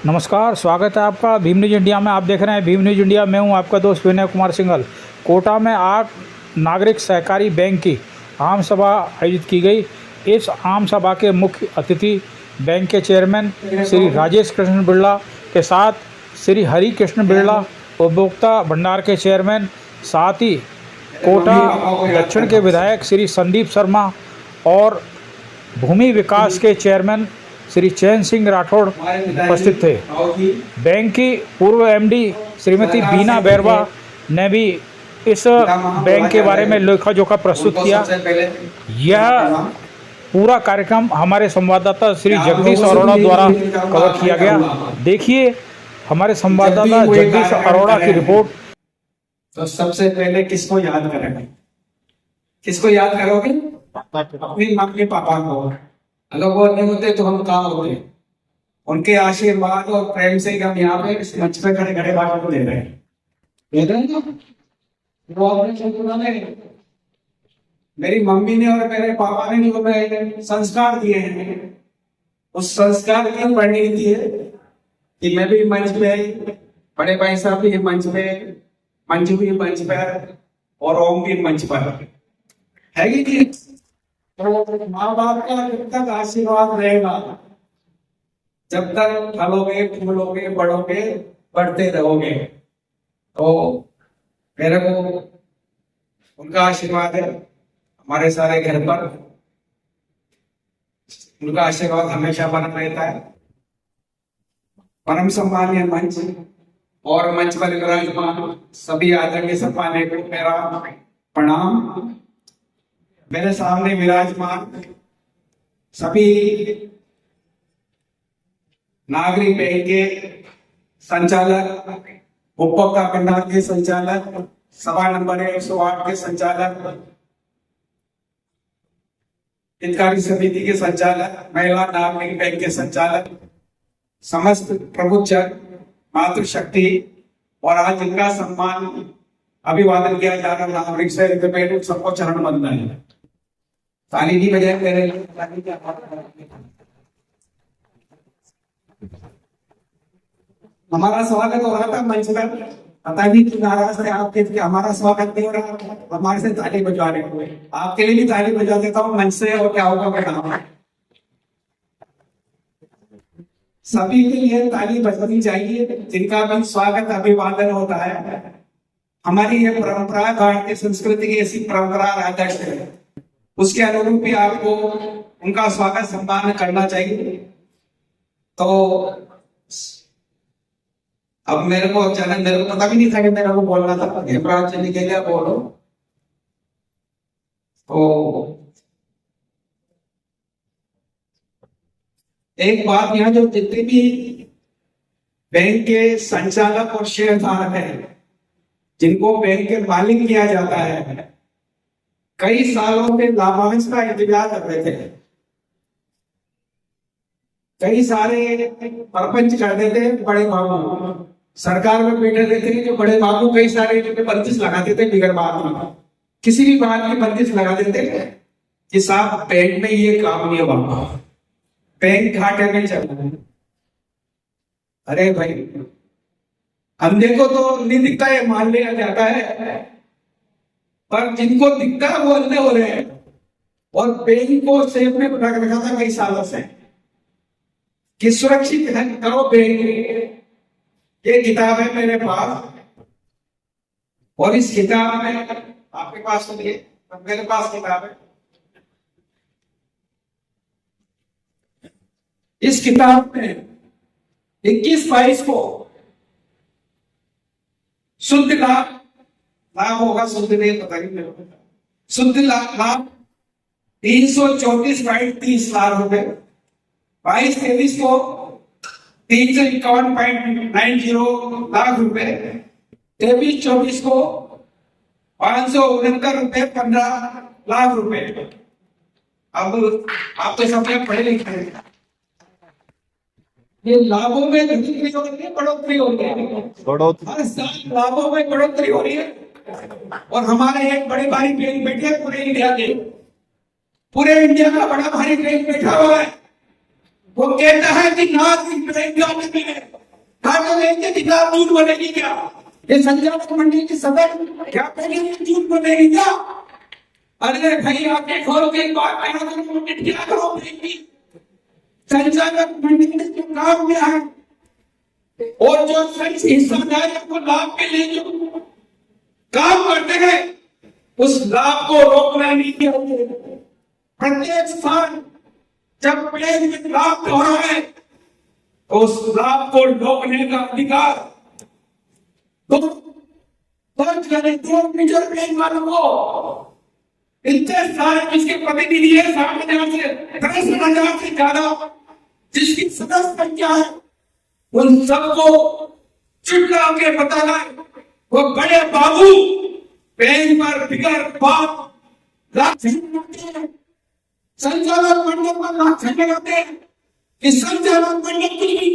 नमस्कार, स्वागत है आपका भीम न्यूज़ इंडिया में। आप देख रहे हैं भीम न्यूज़ इंडिया। मैं हूं आपका दोस्त विनय कुमार सिंघल। कोटा में आज नागरिक सहकारी बैंक की आम सभा आयोजित की गई। इस आम सभा के मुख्य अतिथि बैंक के चेयरमैन श्री राजेश कृष्ण बिरला के साथ श्री हरि कृष्ण बिरला, उपभोक्ता भंडार के चेयरमैन, साथ ही कोटा दक्षिण के विधायक श्री संदीप शर्मा और भूमि विकास के चेयरमैन श्री चैन सिंह राठौड़ उपस्थित थे। बैंक की पूर्व एमडी श्रीमती बीना बैरवा ने भी इस बैंक के बारे में लेखा जोखा प्रस्तुत किया। यह पूरा कार्यक्रम हमारे संवाददाता श्री जगदीश अरोड़ा द्वारा कवर किया गया। देखिए हमारे संवाददाता जगदीश अरोड़ा की रिपोर्ट। तो सबसे पहले किसको याद करेंगे? किसको याद करोगे? अपनी मम्मी पापा को। अगर वो नहीं होते तो हम कहाँ होते? उनके आशीर्वाद और प्रेम से हम यहाँ पे इस मंच पे खड़े खड़े बातों को दे रहे हैं। दे रहे हैं वो अपने छोटू ने, मेरी मम्मी ने और मेरे पापा ने जो हमें संस्कार दिए हैं, उस संस्कार की परिणति है कि मैं भी मंच पे, बड़े भाई साहब भी मंच पे, मंजू भी मंच पर और ओम भी मंच पर है कि तो माँ बाप का जब तक आशीर्वाद रहेगा, जब तक फलोगे, फूलोगे, बढ़ोगे, बढ़ते रहोगे, तो मेरे को उनका आशीर्वाद है हमारे सारे घर पर। उनका आशीर्वाद हमेशा बना रहता है। परम सम्मानीय मंच और मंच पर विराजमान सभी आदरणीय सम्मानीय को मेरा प्रणाम। मेरे सामने विराजमान सभी नागरिक बैंक के संचालक, उपभोक्ता भंडार के संचालक, सभा नंबर 108 के संचालक, हितकारी समिति के संचालक, महिला नागरिक बैंक के संचालक, समस्त प्रबुद्ध जन, मातृशक्ति और आज जिनका सम्मान अभिवादन किया जा रहा है नागरिक से रिलेटेड सबको चरण बंदन है। ताली नहीं बजाए मेरे हमारा स्वागत हो रहा था मंच पर। पता नहीं क्यों नाराज है आपके कि हमारा स्वागत नहीं हो रहा, हमारे से ताली बजा रहे हुए। आपके लिए भी ताली बजा देता हूँ मंच से, और क्या होगा बताओ। सभी के लिए ताली बजनी चाहिए जिनका भी स्वागत अभिवादन होता है। हमारी ये परंपरा, भारतीय संस्कृति की ऐसी परंपरा आदर्श है, उसके अनुरूप भी आपको उनका स्वागत सम्मान करना चाहिए। तो अब मेरे को पता भी नहीं था कि मेरे को बोलना था, हेमराज जी ने क्या बोलो। तो एक बात, यहाँ जो जितने भी बैंक के संचालक और शेयरधारक हैं, जिनको बैंक के मालिक किया जाता है, कई सालों से लाभांश का इंतजार कर रहे थे। कई सारे प्रपंच करते थे बड़े बाबू, सरकार में बैठे रहते थे जो बड़े बाबू, कई सारे बंदिश लगाते थे बिगड़ बात में, किसी भी बात की बंदिश लगा देते कि साहब बैंक में ये काम नहीं होगा, बैंक घाटे में चल रहा है। अरे भाई, अंधे को तो नहीं दिखता है, मान लिया जाता है, पर जिनको दिखता है वो अंधे हो रहे हैं। और बैंक को सेफ में रख रखा था कई सालों से कि सुरक्षित है, करो बैंक। ये किताब है मेरे पास, और इस किताब में आपके पास तो ये, मेरे पास किताब है। इस किताब में 21-22 को शुद्ध लाभ होगा, शुद्ध नहीं पता नहीं मेरे को, शुद्ध लाभ 334.30 लाख रुपए, 22-23 को 351.90 लाख रुपए, 23-24 को 569.15 लाख रुपए। अब आप तो सब पढ़े लिखे हैं, ये लाभों में बढ़ोतरी हो रही है, हर साल लाभों में बढ़ोतरी हो रही है। और हमारे एक बड़े भारी बैंक बैठे पूरे इंडिया के, पूरे इंडिया का बड़ा भारी बैंक बैठा हुआ है, वो कहता है कि नागरिक बैंक में खाते लेंगे कि नाम झूठ बनेगी क्या? ये संचालक मंडली की सदस्य क्या कहेंगे झूठ बनेगी क्या? अरे भाई आके खोल के एक बात बयान करो, क्या करोगे? संचालक मंडली के काम में है और जो हिस्सेदारों को लाभ के लिए जो काम करते हैं उस लाभ को रोकना नहीं चाहिए। प्रत्येक स्थान जब पेड़ में लाभ हो रहा है तो उस लाभ को रोकने का अधिकार तो दर्ज करें। जो मेजर बैंक वालों को इतने सारे जिसके प्रतिनिधि है 60,000 से 10,000 से ज्यादा जिसकी सदस्य संख्या है उन सबको चुटला के बताना वो बड़े बाबू पेन पर बिगर बात संचालक मंडल पर लाख लगाते हैं कि संचालक मंडल की नहीं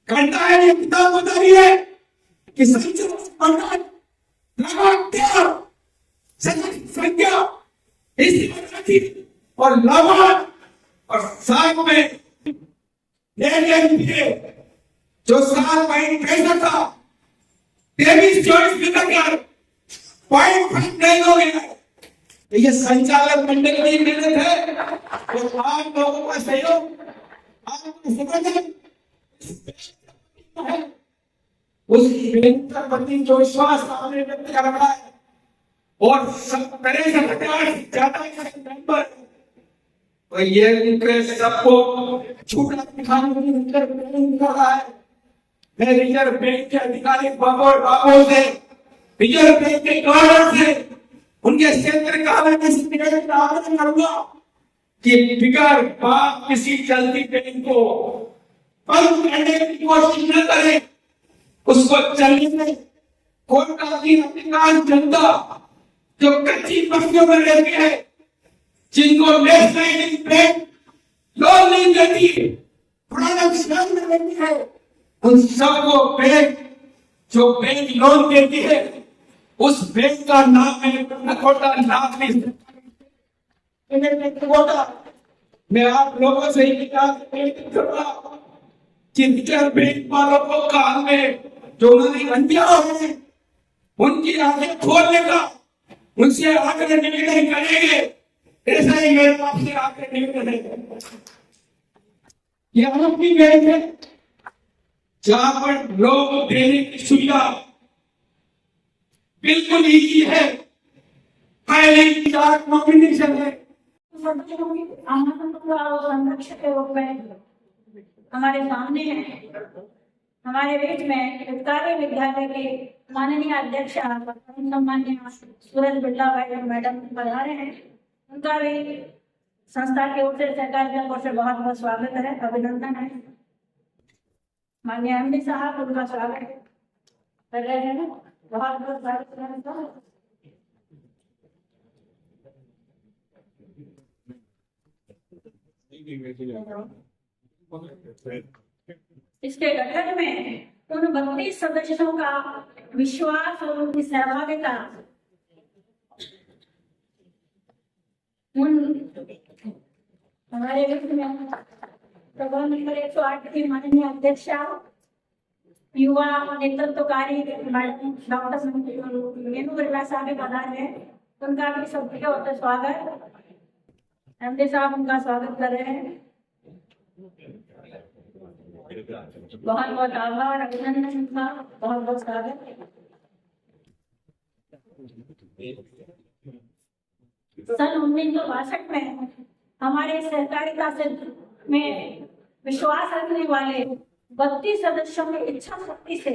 करता है। ये किताब बता रही है कि संचालक मंडल लगातार संख्या इसी और लाभार्थ और साथ में जो 7.65 था 23-24 में तक पॉइंट नहीं हो गया। ये संचालक मंडल की मेहनत है और आप लोगों का सहयोग आपको समझ उस बेहतर प्रति जो विश्वास आपने व्यक्त कर रहा है और सब तरह से ज्यादा मेंबर तो ये उनके सबको छूटा दिखाने कर रहा है। मैं रिजर्व बैंक के अधिकारी बाबू से रिजर्व बैंक के गवर्नर से उनके क्षेत्र का आवेदन करूंगा कि बिगर बात किसी चलती ट्रेन को बंद करने की कोशिश न करें, उसको चलने में कोटा की अधिकांश जनता जो कच्ची बस्तियों में रहती है जिनको नेशनल बैंक लोन नहीं देती प्रोडक्शन में रहती है उन सबको बैंक जो बैंक लोन देती है उस बैंक का नाम है नकोटा नाम मैं आप लोगों से ही करूंगा कि रिजर्व बैंक वालों को काल में जो उन्होंने अन्याय है उनकी आंखें खोलने का उनसे आग्रह निवेदन करेंगे। ऐसा ही मेरे आपसे आग्रह निवेदन है। यहाँ भी बैंक है जहां पर लोग देने की सुविधा बिल्कुल ही है। पहले की नॉमिनेशन है संरक्षक के रूप में हमारे सामने है। हमारे बीच में उत्कारी विद्यालय के माननीय अध्यक्ष सम्मान्य सूरज बिरला भाई मैडम पधारे हैं। उनका भी संस्था की ओर से सहकारी ओर से बहुत बहुत स्वागत है, अभिनंदन है। माननीय एमडी साहब उनका स्वागत कर रहे हैं, बहुत बहुत स्वागत। इसके गठन में उन 32 सदस्यों का विश्वास और उनकी सहभागिता हमारे वित्त में प्रबंध नंबर 108 की माननीय अध्यक्षा युवा नेतृत्वकारी मैडम डॉक्टर मेनू बिरला साहब बता रहे हैं। उनका भी सबके होते स्वागत। एमडी साहब उनका स्वागत कर रहे हैं। बहुत बहुत आभार, अभिनंदन का बहुत बहुत स्वागत। सन 1962 में हमारे सहकारिता से में विश्वास रखने वाले 32 सदस्यों की इच्छा शक्ति से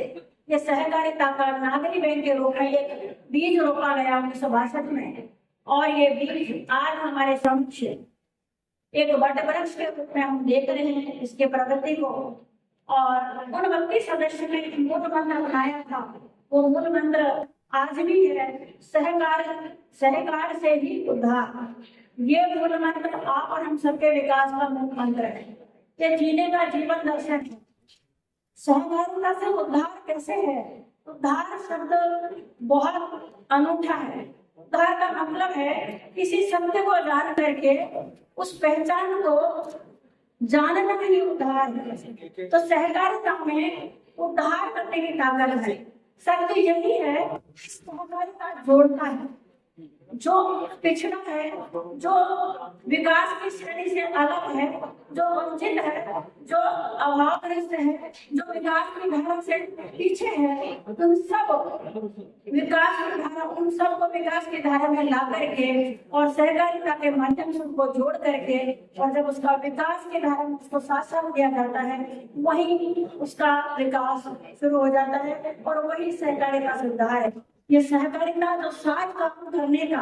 ये सहकारिता का नागरिक बैंक के रूप में एक बीज रोपा गया 1962 में और ये बीज आज हमारे समक्ष एक वट वृक्ष के रूप में हम देख रहे हैं इसके प्रगति को। और उन 32 सदस्यों ने मूल मंत्र बनाया था, वो मूल मंत्र आज भी है, सहकार से ही उद्धार। ये मूल मंत्र आप और हम सबके विकास का मूल मंत्र है, ये जीने का जीवन दर्शन है। सहकारिता से उद्धार कैसे है? उद्धार शब्द बहुत अनूठा है। उद्धार का मतलब है किसी सत्य को जान करके उस पहचान को जानना ही उद्धार है। तो सहकारिता में उद्धार करने की ताकत है, शक्ति यही है। सहकारिता जोड़ता है, जो पिछड़ा है, जो विकास की श्रेणी से अलग है, जो वंचित है, जो अभावग्रस्त है, जो विकास की धारा से पीछे है, उन सब विकास की धारा, उन सबको विकास की धारा में ला करके और सहकारिता के माध्यम से उनको जोड़ करके, और जब उसका विकास की धारा में उसको साथ साथ दिया जाता है, वही उसका विकास शुरू हो जाता है और वही सहकारिता सुविधा है। ये सहकारिता जो साथ काम करने का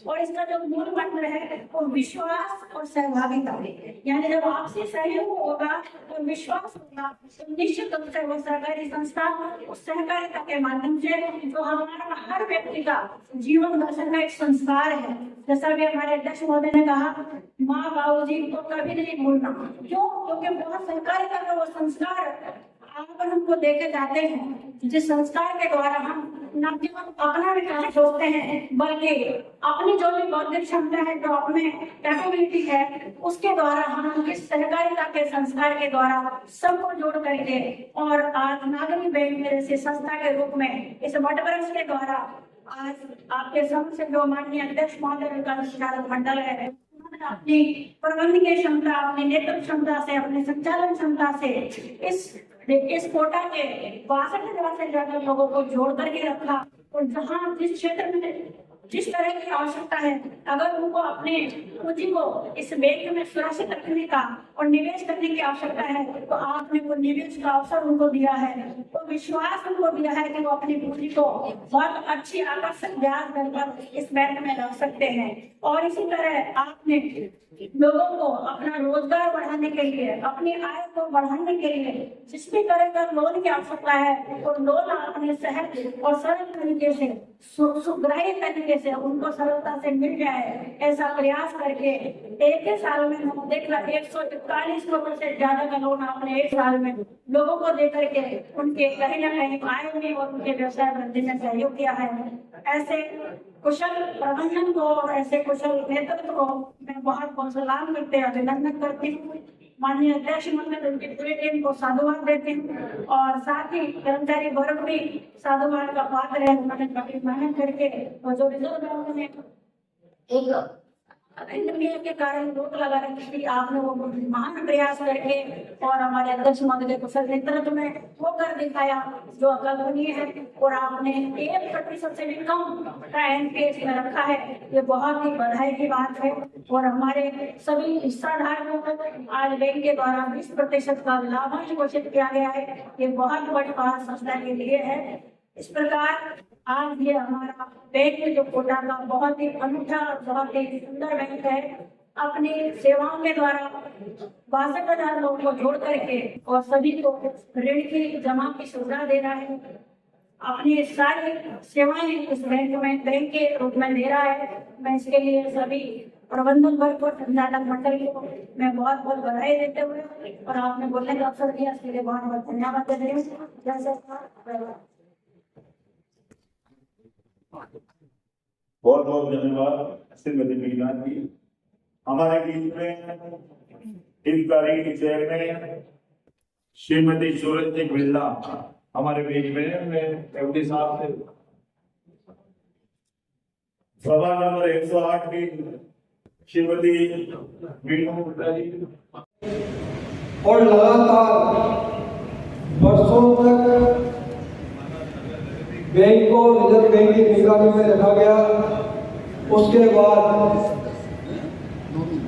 और इसका जो मूल मंत्र है वो विश्वास और सहभागिता है। यानी जब आपसी सहयोग होगा और विश्वास होगा तो निश्चित रूप से वो सहकारी संस्था उस सहकारिता के माध्यम से जो हमारा हर व्यक्ति का जीवन दर्शन का एक संस्कार है। जैसा भी हमारे अध्यक्ष महोदय ने कहा, माँ बाबू जी को कभी नहीं भूलना। क्यों? क्योंकि बहुत सहकारिता का वो संस्कार अगर हमको देखे जाते हैं, जिस संस्कार के द्वारा हम न केवल अपना विकास सोचते हैं बल्कि अपनी जो भी बौद्धिक क्षमता है, जो अपने कैपेबिलिटी है, उसके द्वारा हम इस सहकारिता के संस्कार के द्वारा सबको जोड़ करके और आज नागरिक बैंक जैसे संस्था के रूप में इस वटवृक्ष के द्वारा आज आपके समक्ष जो माननीय अध्यक्ष महोदय का संचालक मंडल है, अपनी प्रबंधकीय क्षमता, अपनी नेतृत्व क्षमता से, अपने संचालन क्षमता से इस कोटा के 62,000 से ज्यादा लोगों को जोड़ करके रखा। और जहाँ जिस क्षेत्र में जिस तरह की आवश्यकता है, अगर उनको अपने पूंजी को इस बैंक में सुरक्षित रखने का और निवेश करने की आवश्यकता है, तो आपने वो निवेश का अवसर उनको दिया है, तो विश्वास उनको दिया है कि वो अपनी पूंजी को बहुत अच्छी आकर्षक ब्याज दर पर इस बैंक में रख सकते हैं। और इसी तरह आपने लोगों को अपना रोजगार बढ़ाने के लिए, अपनी आय को बढ़ाने के लिए जिस भी तरह का लोन की आवश्यकता है, वो लोन आपने सहज और सरल तरीके से, सुग्राह्य तरीके से उनको सरलता से मिल जाए, ऐसा प्रयास करके एक ही साल में हम देख रहे 141 करोड़ से ज्यादा का लोन आपने एक साल में लोगों को दे करके उनके कहीं न कहीं आय में और उनके व्यवसाय वृद्धि में सहयोग किया है। ऐसे कुशल प्रबंधन को और ऐसे कुशल नेतृत्व को मैं बहुत बहुत सलाम करते हैं, अभिनंदन करती हूँ। माननीय अध्यक्ष महोदय उनकी पूरी टीम को साधुवाद देती हूँ और साथ ही कर्मचारी वर्ग भी साधुवाद का पात्र है। उन्होंने काफी मेहनत करके और जो रिजर्व बैंक ने एक एनपीए के कारण रोक लगा रखी थी, आपने वो महान प्रयास करके और हमारे अध्यक्ष महोदय कुशल नेतृत्व में वो कर दिखाया जो अकल्पनीय है। और आपने 1% से भी कम का एनपीए में रखा है, ये बहुत ही बधाई की बात है। और हमारे सभी हिस्साधारकों को आज बैंक के द्वारा 20% का लाभांश घोषित किया गया है, ये बहुत बड़ी बात संस्था के लिए है। इस प्रकार आज ये हमारा बैंक जो कोटा का बहुत ही अनूठा और बहुत ही सुंदर बैंक है, अपनी सेवाओं के द्वारा 62,000 लोगों को जोड़ करके और सभी को ऋण की जमा की सुविधा दे रहा है। अपनी सारी सेवाएं इस बैंक में बैंक के रूप में दे रहा है। मैं इसके लिए सभी प्रबंधन वर्ग और संचालक मंडल को मैं बहुत बहुत बधाई देते हुए और आपने बोलने का अवसर दिया, इसके लिए बहुत बहुत धन्यवाद देते हैं। बहुत बहुत धन्यवाद श्रीमती मीना जी। हमारे बीच में इस तारीख की चेयरमैन श्रीमती सूरज जी बिरला हमारे बीच में, मैं एमडी साहब से सभा नंबर 108 की श्रीमती मीना जी और लगातार वर्षों तक बैंक को रिजर्व बैंक की निगरानी में रखा गया। उसके बाद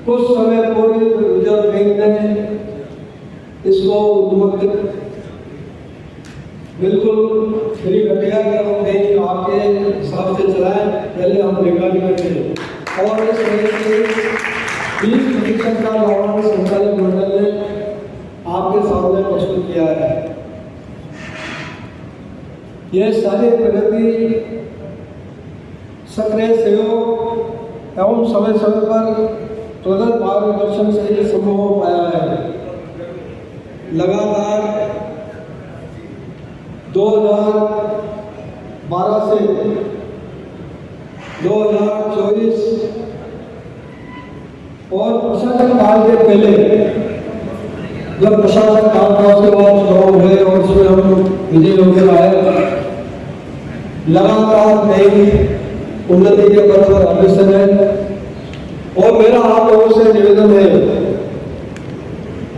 कुछ समय पूर्व रिजर्व बैंक ने इसको बिल्कुल फ्री कर दिया कि हम बैंक आपके हिसाब से चलाएं, पहले हम निगरानी करते हैं। और इस वजह से 20% का लाभांश संचालक मंडल ने आपके सामने प्रस्तुत किया है। यह सारी प्रगति सक्रिय सहयोग एवं समय समय पर प्रदत्त मार्गदर्शन से ही संभव हो पाया है। लगातार 2012 से 2024 और प्रशासन काल के पहले जब प्रशासन काम था उसके बाद चुनाव हुए और उसमें हम विजय होकर आए। लगातार बैंक उन्नति के पथ पर अग्रसर है और मेरा आप लोगों से निवेदन है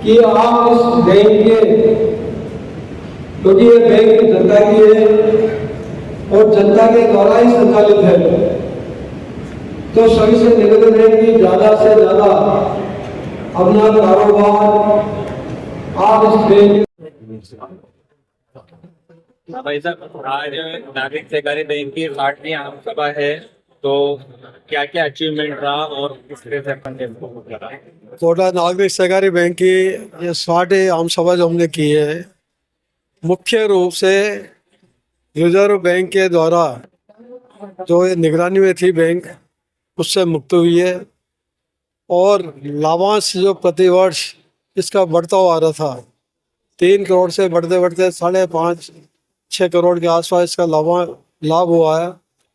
कि आप इस बैंक के, क्योंकि ये बैंक जनता की है और जनता के द्वारा ही संचालित है, तो सभी से निवेदन है कि ज्यादा से ज्यादा अपना कारोबार आप इस बैंक भाई साहब, आज नागरिक सहकारी बैंक की 60वीं आम सभा है, तो क्या क्या अचीवमेंट रहा और किस तरह से अपन ने इसको करा? कोटा नागरिक सहकारी बैंक की ये 60 आम सभा जो हमने की है, मुख्य रूप से रिजर्व बैंक के द्वारा जो निगरानी में थी बैंक, उससे मुक्त हुई है और लाभांश जो प्रतिवर्ष इसका बढ़ता हुआ आ रहा था, 3 करोड़ से बढ़ते बढ़ते 5.5-6 करोड़ के आसपास इसका लाभ हुआ है।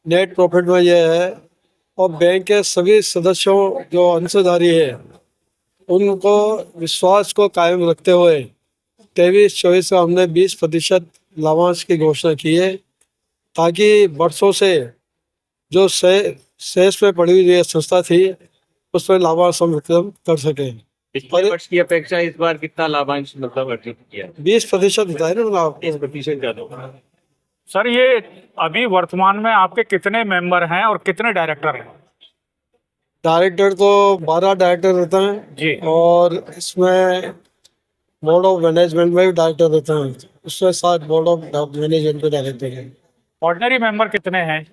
नेट प्रॉफिट में यह है और बैंक के सभी सदस्यों जो अंशधारी है उनको विश्वास को कायम रखते हुए 23-24 का हमने 20% लाभांश की घोषणा की है, ताकि वर्षों से जो शेष में पड़ी हुई ये संस्था थी उसमें लाभांश हम वितरण कर सके। पिछले वर्ष की अपेक्षा इस बार कितना लाभांश मतलब अर्जित किया? 20% बताए ना आप। 20% ज्यादा। सर, ये अभी वर्तमान में आपके कितने मेंबर हैं और कितने डायरेक्टर हैं? डायरेक्टर तो 12 डायरेक्टर रहते हैं जी। और इसमें बोर्ड ऑफ मैनेजमेंट में भी डायरेक्टर रहते हैं, उसमें 7 बोर्ड ऑफ मैनेजमेंट के डायरेक्टर हैं। ऑर्डिनरी मेंबर कितने हैं?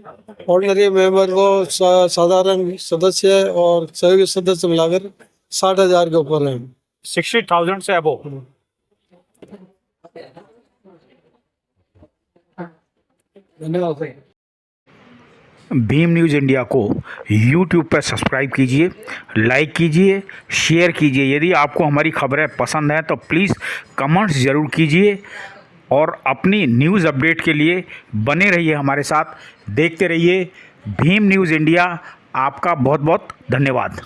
ऑर्डिनरी मेंबर को साधारण सदस्य और सहयोगी सदस्य मिलाकर 60,000 के ऊपर हैं। 60,000 से अबोव। भीम न्यूज़ इंडिया को यूट्यूब पर सब्सक्राइब कीजिए, लाइक कीजिए, शेयर कीजिए। यदि आपको हमारी खबरें पसंद हैं तो प्लीज़ कमेंट्स ज़रूर कीजिए और अपनी न्यूज़ अपडेट के लिए बने रहिए हमारे साथ, देखते रहिए भीम न्यूज़ इंडिया। आपका बहुत बहुत धन्यवाद।